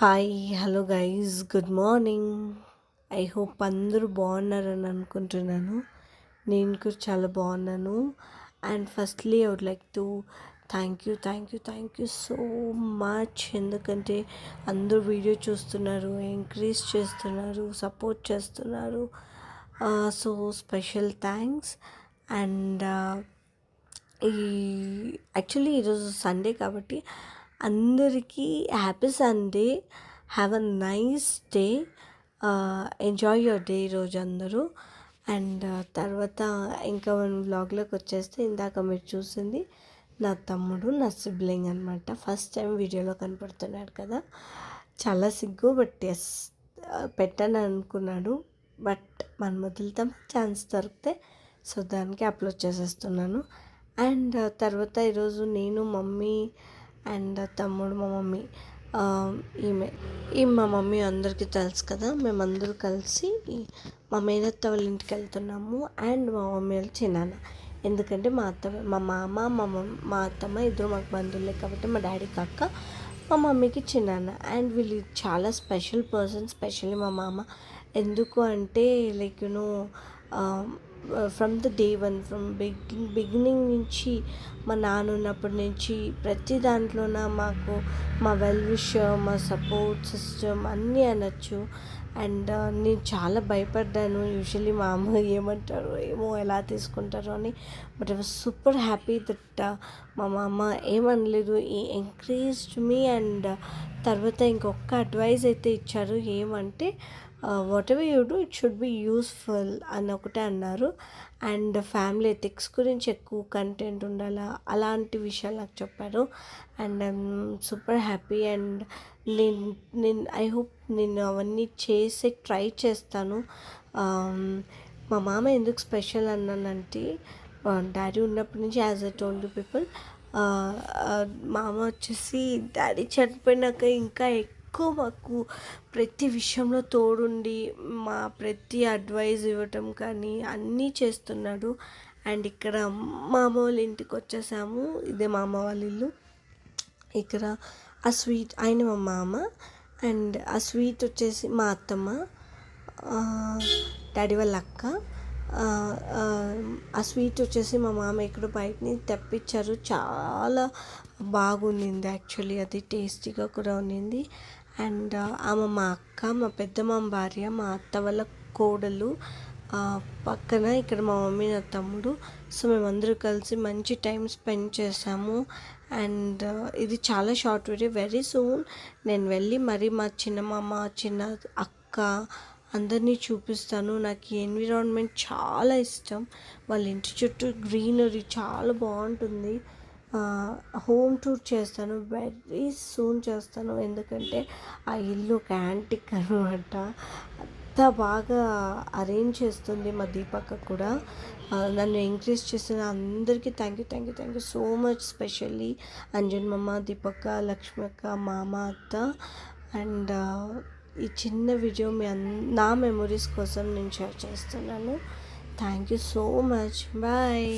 Hi hello guys good morning. I hope అందరూ బాగున్నారని అనుకుంటున్నాను. నేను కూడా చాలా బాగున్నాను. And firstly I would like to thank you so much. ఎందుకంటే అందరూ వీడియో చూస్తున్నారు, ఎంకరేజ్ చేస్తున్నారు, సపోర్ట్ చేస్తున్నారు. So special thanks. అండ్ ఈ యాక్చువల్లీ ఈరోజు సండే కాబట్టి అందరికీ happy Sunday. Have a nice day. Enjoy your day ఈరోజు అందరూ. అండ్ తర్వాత ఇంకా మనం వ్లాగ్లోకి వచ్చేస్తే ఇందాక మీరు చూసింది నా తమ్ముడు, నా సిబ్లింగ్ అనమాట. ఫస్ట్ టైం వీడియోలో కనపడుతున్నాడు కదా, చాలా సిగ్గు. బట్ ఎస్, పెట్టాను అనుకున్నాడు. బట్ మనం వదులుతాం, ఛాన్స్ దొరికితే. సో దానికి అప్లోడ్ చేసేస్తున్నాను. అండ్ తర్వాత ఈరోజు నేను, మమ్మీ అండ్ తమ్ముడు, మా మమ్మీ, మా మమ్మీ అందరికీ తెలుసు కదా, మేమందరూ కలిసి మా మేనత్త వాళ్ళ ఇంటికి వెళ్తున్నాము. అండ్ మా మమ్మీ వాళ్ళు చిన్నాన్న. ఎందుకంటే మా మామ మా అత్తమ్మ ఇద్దరు మాకు బంధువులే కాబట్టి మా డాడీకి అక్క, మా మమ్మీకి చిన్నాన్న. అండ్ వీళ్ళు చాలా స్పెషల్ పర్సన్, స్పెషల్లీ మా మామ. ఎందుకు అంటే like from the day one, from beginning నుంచి మా నాన్న ఉన్నప్పటి నుంచి ప్రతి దాంట్లోన మాకు మా వెల్ విషర్, మా సపోర్ట్ సిస్టమ్ అన్నీ అనొచ్చు. అండ్ నేను చాలా భయపడ్డాను. యూజువల్లీ మా అమ్మ ఏమంటారో ఏమో, ఎలా తీసుకుంటారో అని. But I was super happy that మా అమ్మ ఏమనలేదు, ఎంకరేజ్డ్ మీ. అండ్ తర్వాత ఇంకొక అడ్వైజ్ అయితే ఇచ్చారు. ఏమంటే what ever you do, it should be useful అని ఒకటే అన్నారు. అండ్ ఫ్యామిలీ ఎథిక్స్ గురించి ఎక్కువ కంటెంట్ ఉండాలా, అలాంటి విషయాలు నాకు చెప్పారు. And I'm super happy. And నేను ఐ హోప్ నేను అవన్నీ చేసి ట్రై చేస్తాను. మా మామ ఎందుకు స్పెషల్ అన్నానంటే, డాడీ ఉన్నప్పటి నుంచి, as I told you people, మామ వచ్చేసి డాడీ చనిపోయినాక ఇంకా ఎక్కువ మాకు ప్రతి విషయంలో తోడుండి మా ప్రతి అడ్వైజ్ ఇవ్వటం కానీ అన్నీ చేస్తున్నాడు. అండ్ ఇక్కడ మా అమ్మ వాళ్ళ ఇంటికి వచ్చేసాము. ఇదే మా అమ్మ వాళ్ళ ఇల్లు. ఇక్కడ ఆ స్వీట్ ఆయన మా మామ. అండ్ ఆ స్వీట్ వచ్చేసి మా అత్తమ్మ, డాడీ వాళ్ళ అక్క. ఆ స్వీట్ వచ్చేసి మా మామ ఇక్కడ బయటని తెప్పించారు. చాలా బాగుండింది యాక్చువల్లీ, అది టేస్టీగా కూడా ఉన్నింది. అండ్ ఆమె మా అక్క, మా పెద్దమ్మ భార్య, మా అత్త వాళ్ళ కోడలు. పక్కన ఇక్కడ మా మమ్మీ, నా తమ్ముడు. సో మేమందరూ కలిసి మంచి టైం స్పెండ్ చేసాము. అండ్ ఇది చాలా షార్ట్ వీడియో. వెరీ సూన్ నేను వెళ్ళి మరి మా చిన్నమ్మ, చిన్న అక్క అందరినీ చూపిస్తాను. నాకు ఈ ఎన్విరాన్మెంట్ చాలా ఇష్టం. వాళ్ళ ఇంటి చుట్టూ గ్రీనరీ చాలా బాగుంటుంది. హోమ్ టూర్ చేస్తాను, వెరీ సూన్ చేస్తాను. ఎందుకంటే ఆ ఇల్లు ఒక యాంటిక్ అనమాట. అంత బాగా అరేంజ్ చేస్తుంది మా దీపక్క కూడా. నన్ను ఎంకరేజ్ చేసిన అందరికీ thank you so much. Specially Anjan మమ్మ, దీపక్క, లక్ష్మి అక్క, మామ, అత్త. అండ్ ఈ చిన్న వీడియో నా మెమొరీస్ కోసం నేను షేర్ చేస్తున్నాను. Thank you so much. Bye.